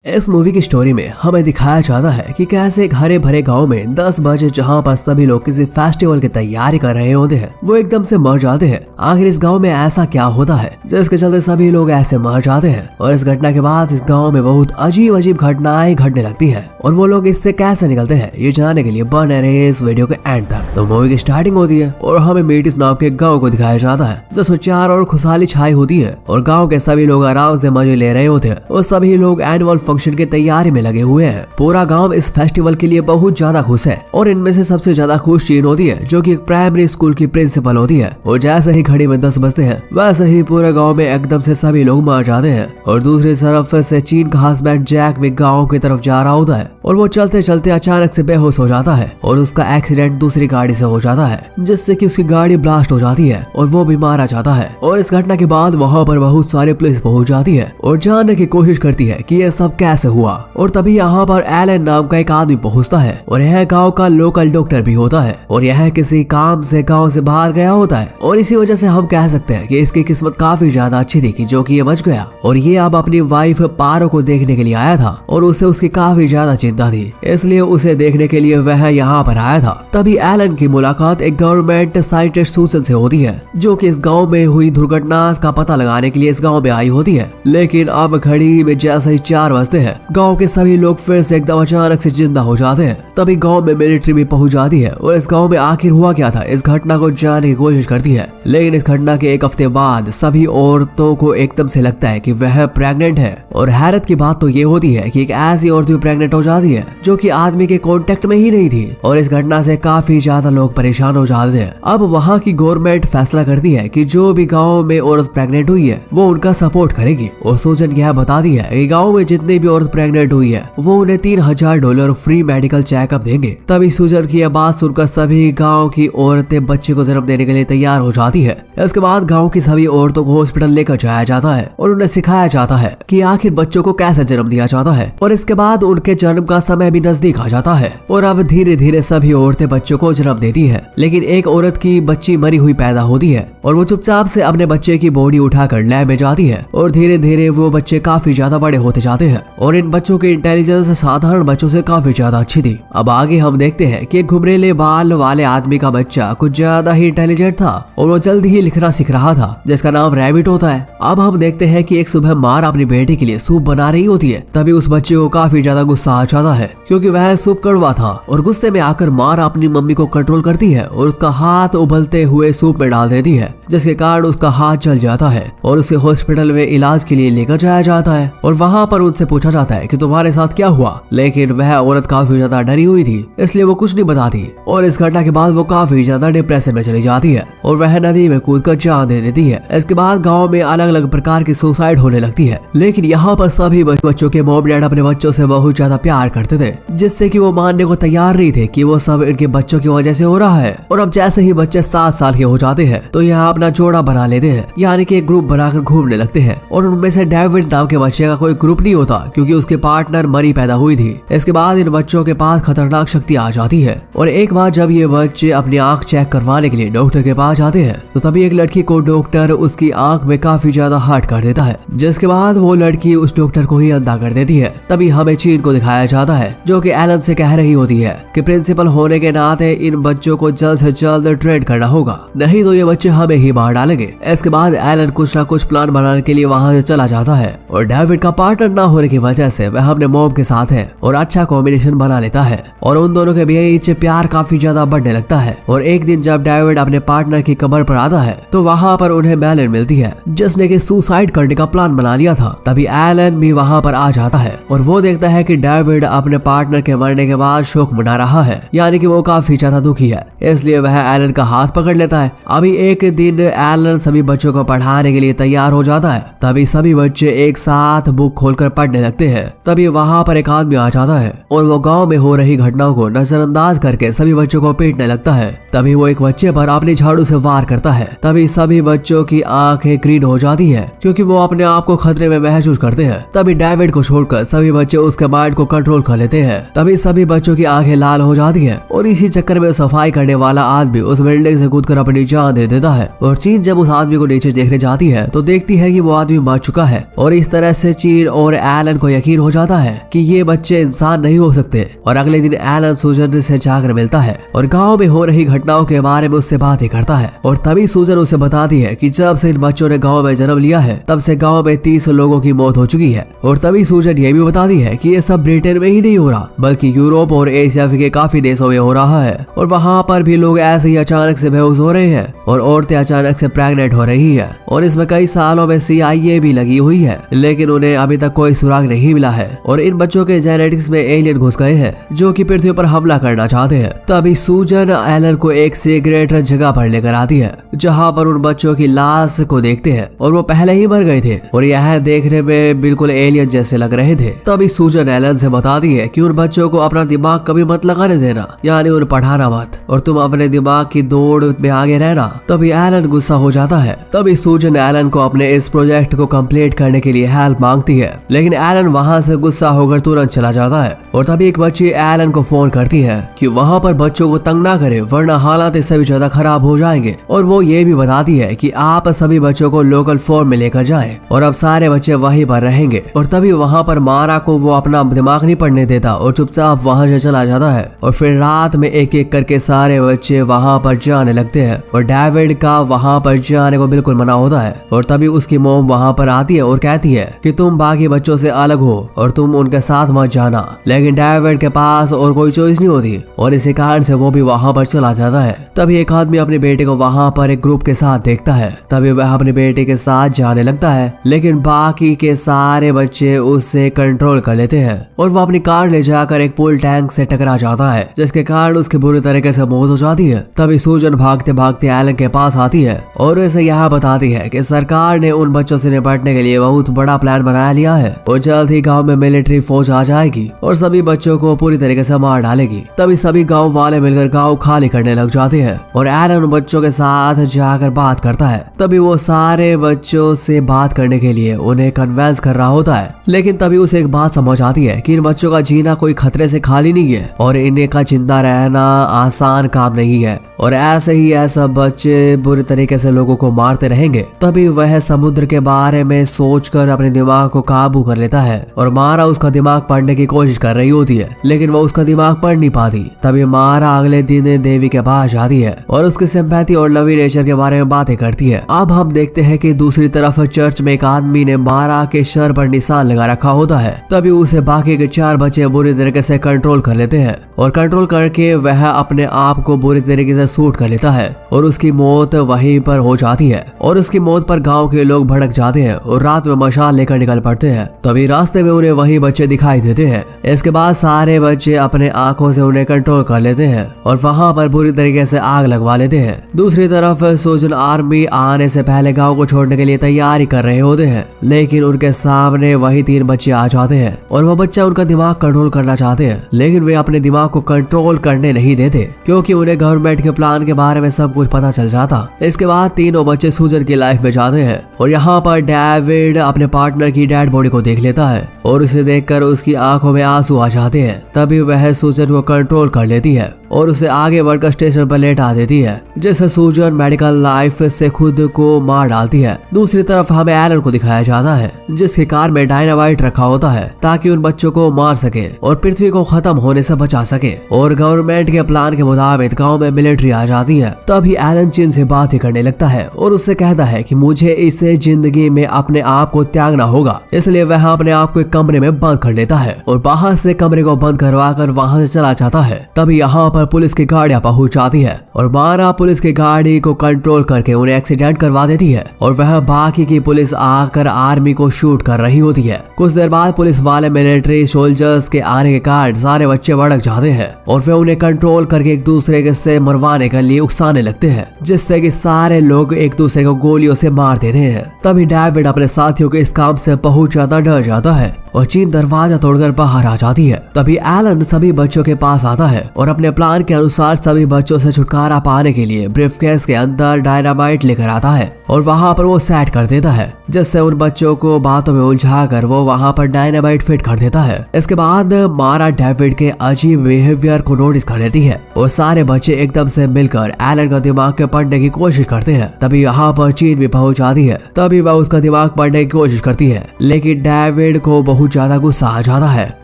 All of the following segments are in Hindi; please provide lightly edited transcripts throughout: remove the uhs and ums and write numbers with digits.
इस मूवी की स्टोरी में हमें दिखाया जाता है कि कैसे एक हरे भरे गांव में 10 बजे जहां पर सभी लोग किसी फेस्टिवल की तैयारी कर रहे होते हैं वो एकदम से मर जाते हैं। आखिर इस गांव में ऐसा क्या होता है जिसके चलते सभी लोग ऐसे मर जाते हैं, और इस घटना के बाद इस गांव में बहुत अजीब अजीब घटनाएं घटने लगती है और वो लोग इससे कैसे निकलते हैं ये जानने के लिए बने रहे इस वीडियो के एंड तक। तो मूवी की स्टार्टिंग होती है और हमें मीटिस नाम के गाँव को दिखाया जाता है जिसमें चार और खुशहाली छाई होती है और गाँव के सभी लोग आराम से मजे ले रहे होते हैं और सभी लोग एनुअल फंक्शन की तैयारी में लगे हुए हैं। पूरा गांव इस फेस्टिवल के लिए बहुत ज्यादा खुश है और इनमें से सबसे ज्यादा खुश चीन होती है जो कि एक प्राइमरी स्कूल की प्रिंसिपल होती है। और जैसे ही घड़ी में 10 बजते हैं वैसे ही पूरे गांव में एकदम से सभी लोग मर जाते हैं। और दूसरी तरफ से चीन का हस्बैंड जैक भी गाँव की तरफ जा रहा होता है और वो चलते चलते अचानक से बेहोश हो जाता है और उसका एक्सीडेंट दूसरी गाड़ी से हो जाता है जिससे कि उसकी गाड़ी ब्लास्ट हो जाती है और वो भी मारा जाता है। और इस घटना के बाद वहाँ पर बहुत सारी पुलिस पहुँच जाती है और जानने की कोशिश करती है कि ये सब कैसे हुआ। और तभी यहाँ पर एलन नाम का एक आदमी पहुँचता है और यह गांव का लोकल डॉक्टर भी होता है और यह किसी काम से गांव से बाहर गया होता है और इसी वजह से हम कह सकते हैं कि इसकी किस्मत काफी ज्यादा अच्छी थी कि जो कि ये बच गया। और ये अब अपनी वाइफ पारो को देखने के लिए आया था और उसे उसकी काफी ज्यादा चिंता थी, इसलिए उसे देखने के लिए वह यहाँ पर आया था। तभी एलन की मुलाकात एक गवर्नमेंट साइंटिस्ट सूजन से होती है जो कि इस गाँव में हुई दुर्घटना का पता लगाने के लिए इस गाँव में आई होती है। लेकिन अब घड़ी में जैसे ही 4 बजते हैं गाँव के सभी लोग फिर से एकदम अचानक से जिंदा हो जाते हैं। तभी गांव में मिलिट्री भी पहुंच जाती है और इस गांव में आखिर हुआ क्या था इस घटना को जानने की कोशिश करती है। लेकिन इस घटना के एक हफ्ते बाद सभी औरतों को एकदम से लगता है कि वह प्रेग्नेंट है। और हैरत की बात तो ये होती है कि एक ऐसी औरत भी प्रेग्नेंट हो जाती है जो कि आदमी के कांटेक्ट में ही नहीं थी। और इस घटना से काफी ज्यादा लोग परेशान हो जाते हैं। अब वहाँ की गवर्नमेंट फैसला करती है कि जो भी गाँव में औरत प्रेग्नेंट हुई है वो उनका सपोर्ट करेगी। और सूजन यह बताती है कि गाँव में जितनी भी औरत प्रेग्नेंट हुई है वो उन्हें $3000 फ्री मेडिकल चेकअप देंगे। तभी सूजन की यह बात सुनकर सभी गांव की औरतें बच्चे को जन्म देने के लिए तैयार हो जाती है। इसके बाद गांव की सभी औरतों को हॉस्पिटल लेकर जाया जाता है और उन्हें सिखाया जाता है कि आखिर बच्चों को कैसे जन्म दिया जाता है। और इसके बाद उनके जन्म का समय भी नजदीक आ जाता है और अब धीरे धीरे सभी औरतें बच्चों को जन्म देती है। लेकिन एक औरत की बच्ची मरी हुई पैदा होती है और वो चुपचाप से अपने बच्चे की बॉडी उठाकर लैब में जाती है और धीरे धीरे वो बच्चे काफी ज्यादा बड़े होते जाते हैं और इन बच्चों की इंटेलिजेंस साधारण बच्चों से काफी ज्यादा अच्छी थी। अब आगे हम देखते हैं कि घुमरेले बाल वाले आदमी का बच्चा कुछ ज्यादा ही इंटेलिजेंट था और वो जल्द ही लिखना सीख रहा था जिसका नाम रैबिट होता है। अब हम देखते हैं कि एक सुबह मार अपनी बेटी के लिए सूप बना रही होती है। तभी उस बच्चे को काफी ज्यादा गुस्सा आ जाता है क्योंकि वह सूप कड़वा था और गुस्से में आकर मार अपनी मम्मी को कंट्रोल करती है और उसका हाथ उबलते हुए सूप में डाल देती है जिसके कारण उसका हाथ जल जाता है और उसे हॉस्पिटल में इलाज के लिए लेकर जाया जाता है। और वहाँ पर उनसे पूछा जाता है कि तुम्हारे साथ क्या हुआ, लेकिन वह औरत काफी ज्यादा डरी हुई थी इसलिए वो कुछ नहीं बताती। और इस घटना के बाद वो काफी ज्यादा डिप्रेशन में चली जाती है और वह नदी में कूदकर जान दे देती है। इसके बाद गाँव में अलग अलग प्रकार की सुसाइड होने लगती है। लेकिन यहाँ पर सभी बच्चों के मॉम डैड अपने बच्चों से बहुत ज्यादा प्यार करते थे जिससे कि वो मानने को तैयार नहीं थे कि वो सब इनके बच्चों की वजह से हो रहा है। और अब जैसे ही बच्चे 7 साल के हो जाते हैं तो यहाँ अपना जोड़ा बना लेते हैं, यानी कि एक ग्रुप बनाकर घूमने लगते हैं। और उनमें से डेविड नाम के बच्चे का कोई ग्रुप नहीं होता क्योंकि उसके पार्टनर मरी पैदा हुई थी। इसके बाद इन बच्चों के पास खतरनाक शक्ति आ जाती है और एक बार जब ये बच्चे अपनी आंख चेक करवाने के लिए डॉक्टर के पास जाते हैं तो तभी एक लड़की को डॉक्टर उसकी आंख में काफी ज्यादा हर्ट कर देता है जिसके बाद वो लड़की उस डॉक्टर को ही अंधा कर देती है। तभी हमें चीन को दिखाया जाता है जो कि एलन से कह रही होती है कि प्रिंसिपल होने के नाते इन बच्चों को जल्द से जल्द ट्रेन करना होगा, नहीं तो ये बच्चे हमें ही मार डालेंगे। इसके बाद एलन कुछ ना कुछ प्लान बनाने के लिए वहाँ से चला जाता है और डेविड का पार्टनर ना होने की वजह से वह अपने मॉम के साथ है और अच्छा कॉम्बिनेशन बना लेता है और उन दोनों के बीच प्यार काफी ज्यादा बढ़ने लगता है। और एक दिन जब डेविड अपने पार्टनर की कब्र पर आता है तो वहाँ पर उन्हें मेलन मिलती है जिसने कि सुसाइड करने का प्लान बना लिया था। तभी एलन भी वहाँ पर आ जाता है और वो देखता है कि डेविड अपने पार्टनर के मरने के बाद शोक मना रहा है, यानी कि वो काफी ज्यादा दुखी है, इसलिए वह एलन का हाथ पकड़ लेता है। अभी एक दिन एलन सभी बच्चों को पढ़ाने के लिए तैयार हो जाता है। तभी सभी बच्चे एक साथ बुक खोलकर पढ़ने लगते हैं। तभी वहाँ पर एक आदमी आ जाता है और वो गांव में हो रही घटनाओं को नजरअंदाज करके सभी बच्चों को पीटने लगता है। तभी वो एक बच्चे पर अपनी झाड़ू से वार करता है। तभी सभी बच्चों की आंखें ग्रीन हो जाती है क्योंकि वो अपने आप को खतरे में महसूस करते हैं। तभी डेविड को छोड़कर सभी बच्चे उसके माइंड को कंट्रोल कर लेते हैं। तभी सभी बच्चों की आंखें लाल हो जाती है और इसी चक्कर में सफाई करने वाला आदमी उस बिल्डिंग से कूदकर अपनी जान दे देता है है। और चीन जब उस आदमी को नीचे देखने जाती है तो देखती है कि वो आदमी मर चुका है। और इस तरह से चीन और एलन को यकीन हो जाता है कि ये बच्चे इंसान नहीं हो सकते। और अगले दिन एलन सूजन से जाकर मिलता है और गाँव में हो रही घटनाओं के बारे में उससे बातें करता है। और तभी सूजन उसे बताती है कि जब से इन बच्चों ने गाँव में जन्म लिया है तब से गाँव में 30 लोगों की मौत हो चुकी है। और तभी सूजन ये भी बताती है कि ये सब ब्रिटेन में ही नहीं हो रहा बल्कि यूरोप और एशिया के काफी देशों में हो रहा है। और वहाँ पर भी लोग ऐसे ही अचानक से बेहोश हो रहे हैं और औरतें अचानक से प्रेग्नेंट हो रही है। और इसमें कई सालों में CIA भी लगी हुई है लेकिन उन्हें अभी तक कोई सुराग नहीं मिला है। और इन बच्चों के जेनेटिक्स में एलियन घुस गए हैं जो कि पृथ्वी पर हमला करना चाहते हैं। तभी सूजन एलन को एक सीक्रेट जगह पर लेकर आती है जहाँ पर उन बच्चों की लाश को देखते हैं और वो पहले ही मर गए थे और यह देखने में बिल्कुल एलियन जैसे लग रहे थे। तभी सूजन एलन से बताती है कि उन बच्चों को अपना दिमाग कभी मत लगाने देना, यानी उन्हें पढ़ाना मत, और तुम अपने दिमाग की दौड़ में आगे रहना। तभी एलन गुस्सा हो जाता है। तभी सूजन एलन को अपने इस प्रोजेक्ट को कंप्लीट करने के लिए हेल्प मांगती है लेकिन एलन वहाँ से गुस्सा होकर तुरंत चला जाता है। और तभी एक बच्ची एलन को फोन करती है कि वहाँ पर बच्चों को तंग ना करे वरना हालात इससे भी ज्यादा खराब हो जाएंगे। और वो ये भी बताती है कि आप सभी बच्चों को लोकल फॉर्म में लेकर जाएं और अब सारे बच्चे वहीं पर रहेंगे। और तभी वहाँ पर मारा को वो अपना दिमाग नहीं पढ़ने देता और चुपचाप वहाँ से चला जाता है। और फिर रात में एक एक करके सारे बच्चे वहाँ पर जाने लगते हैं और डेविड का वहाँ पर जाने को बिल्कुल मना होता है। और तभी उसकी मोम वहाँ पर आती है और कहती है कि तुम बाकी बच्चों से अलग हो और तुम उनके साथ मत जाना। लेकिन डेविड के पास और कोई चॉइस नहीं होती और इसी कारण से वो भी वहाँ पर चला जाता है। तभी एक आदमी अपने बेटे को वहाँ पर एक ग्रुप के साथ देखता है। तभी वह अपने बेटे के साथ जाने लगता है लेकिन बाकी के सारे बच्चे उससे कंट्रोल कर लेते हैं और वो अपनी कार ले जाकर एक पुल टैंक से टकरा जाता है जिसके कारण उसकी बुरी तरीके से मौत हो जाती है। तभी सूजन भागते भागते एलन के पास आती है और उसे यह बताती है कि सरकार ने उन बच्चों से निपटने के लिए बहुत बड़ा प्लान बना लिया है और जल्द ही गाँव में मिलिट्री फौज आ जाएगी और सभी बच्चों को पूरी तरीके से मार डालेगी। तभी सभी गाँव वाले मिलकर गाँव खाली करने लग जाते हैं और एलन उन बच्चों के साथ जाकर बात करता है। तभी वो सारे बच्चों से बात करने के लिए उन्हें कन्विंस कर रहा होता है लेकिन तभी उसे एक बात समझ आती है कि इन बच्चों का जीना कोई खतरे से खाली नहीं है और इन्हें का जिंदा रहना आसान काम नहीं है और ऐसे ही ऐसा बच्चे बुरी तरीके से लोगों को मारते रहेंगे। तभी वह समुद्र के बारे में सोचकर अपने दिमाग को काबू कर लेता है और मारा उसका दिमाग पढ़ने की कोशिश कर रही होती है लेकिन वो उसका दिमाग पढ़ नहीं पाती। तभी मारा अगले दिन देवी के पास जाती है और उसकी सिंपैथी और लवी नेचर के बारे में बातें करती है। अब हम देखते हैं कि दूसरी तरफ चर्च में एक आदमी ने मारा के सर पर निशान लगा रखा होता है। तभी उसे बाकी के 4 बच्चे बुरी तरीके से कंट्रोल कर लेते हैं और कंट्रोल करके वह अपने आप को बुरी तरीके से सूट कर लेता है और उसकी मौत वहीं पर हो जाती है। और उसकी मौत पर गांव के लोग भड़क जाते हैं और रात में मशाल लेकर निकल पड़ते हैं। तभी रास्ते में उन्हें वही बच्चे दिखाई देते हैं। इसके बाद सारे बच्चे अपने आंखों से उन्हें कंट्रोल कर लेते हैं और वहां पर बुरी तरीके से आग लगवा लेते हैं। दूसरी तरफ सूजन आर्मी आने से पहले गाँव को छोड़ने के लिए तैयारी कर रहे होते हैं लेकिन उनके सामने वही 3 बच्चे आ जाते हैं और वह बच्चा उनका दिमाग कंट्रोल करना चाहते हैं लेकिन वे अपने दिमाग को कंट्रोल करने नहीं देते क्योंकि उन्हें गवर्नमेंट के प्लान के बारे में सब कुछ पता चल जाता। इसके बाद तीनों बच्चे सूजन की लाइफ में जाते हैं और यहाँ पर डेविड अपने पार्टनर की डेड बॉडी को देख लेता है और उसे देखकर उसकी आंखों में आंसू आ जाते हैं। तभी वह सूजन को कंट्रोल कर लेती है और उसे आगे बढ़कर स्टेशन पर लेटा देती है जिससे सूजन मेडिकल लाइफ से खुद को मार डालती है। दूसरी तरफ हमें एलन को दिखाया जाता है जिसकी कार में डायनामाइट रखा होता है ताकि उन बच्चों को मार सके और पृथ्वी को खत्म होने से बचा सके। और गवर्नमेंट के प्लान के मुताबिक गाँव में मिलिट्री आ जाती है। तभी एलन चीन से बातें करने लगता है और उससे कहता है कि मुझे इसे जिंदगी में अपने आप को त्यागना होगा, इसलिए वह अपने आप को एक कमरे में बंद कर लेता है और बाहर से कमरे को बंद करवा कर वहाँ से चला जाता है। तभी यहाँ पर पुलिस की गाड़ियां पहुंच जाती है और मारा पुलिस की गाड़ी को कंट्रोल करके उन्हें एक्सीडेंट करवा देती है और वह बाकी की पुलिस आकर आर्मी को शूट कर रही होती है। कुछ देर बाद पुलिस वाले मिलिट्री सोल्जर्स के आने के कारण सारे बच्चे भड़क जाते हैं और वे उन्हें कंट्रोल करके एक दूसरे से मरवाने के लिए उकसाने लगते हैं जिससे कि सारे लोग एक दूसरे को गोलियों से मार देते हैं। तभी डेविड अपने साथियों के इस काम से बहुत ज्यादा डर जाता है और चीन दरवाजा तोड़कर बाहर आ जाती है। तभी एलन सभी बच्चों के पास आता है और अपने प्लान के अनुसार सभी बच्चों से छुटकारा पाने के लिए ब्रीफकेस के अंदर डायनामाइट लेकर आता है और वहाँ पर वो सेट कर देता है, जिससे उन बच्चों को बातों में उलझाकर वो वहाँ पर डायनामाइट फिट कर देता है। इसके बाद मारा डेविड के अजीब बिहेवियर को नोटिस कर लेती है और सारे बच्चे एकदम से मिलकर एलन का दिमाग के पढ़ने की कोशिश करते हैं। तभी यहाँ पर चीन भी पहुंच जाती है। तभी वह उसका दिमाग पढ़ने की कोशिश करती है, लेकिन डेविड को बहुत ज्यादा गुस्सा आ जाता है,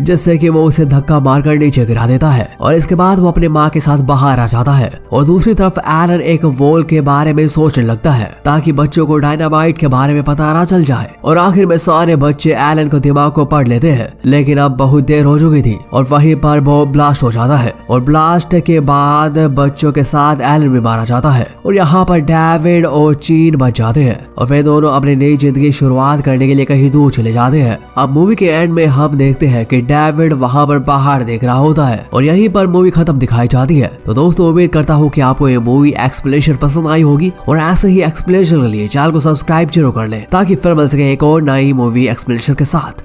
जिससे कि वो उसे धक्का मारकर नीचे गिरा देता है और इसके बाद वो अपने माँ के साथ बाहर आ जाता है। और दूसरी तरफ एलन एक वॉल के बारे में सोचने लगता है ताकि बच्चों को डायनामाइट के बारे में पता ना चल जाए। और आखिर में सारे बच्चे एलन को दिमाग को पढ़ लेते हैं, लेकिन अब बहुत देर हो चुकी थी और वहीं पर वो ब्लास्ट हो जाता है। और ब्लास्ट के बाद बच्चों के साथ एलन भी मारा जाता है और यहाँ पर डेविड और चीन बच जाते हैं और वे दोनों अपनी नई जिंदगी शुरुआत करने के लिए कहीं दूर चले जाते हैं। अब मूवी के एंड में हम देखते हैं कि डेविड वहाँ पर पहाड़ देख रहा होता है और यहीं पर मूवी खत्म दिखाई जाती है। तो दोस्तों, उम्मीद करता हूँ कि आपको ये मूवी एक्सप्लेनेशन पसंद आई होगी और ऐसे ही एक्सप्लेनेशन के लिए चैनल को सब्सक्राइब जरूर कर ले ताकि फिर मिल सके एक और नई मूवी एक्सप्लेनेशन के साथ।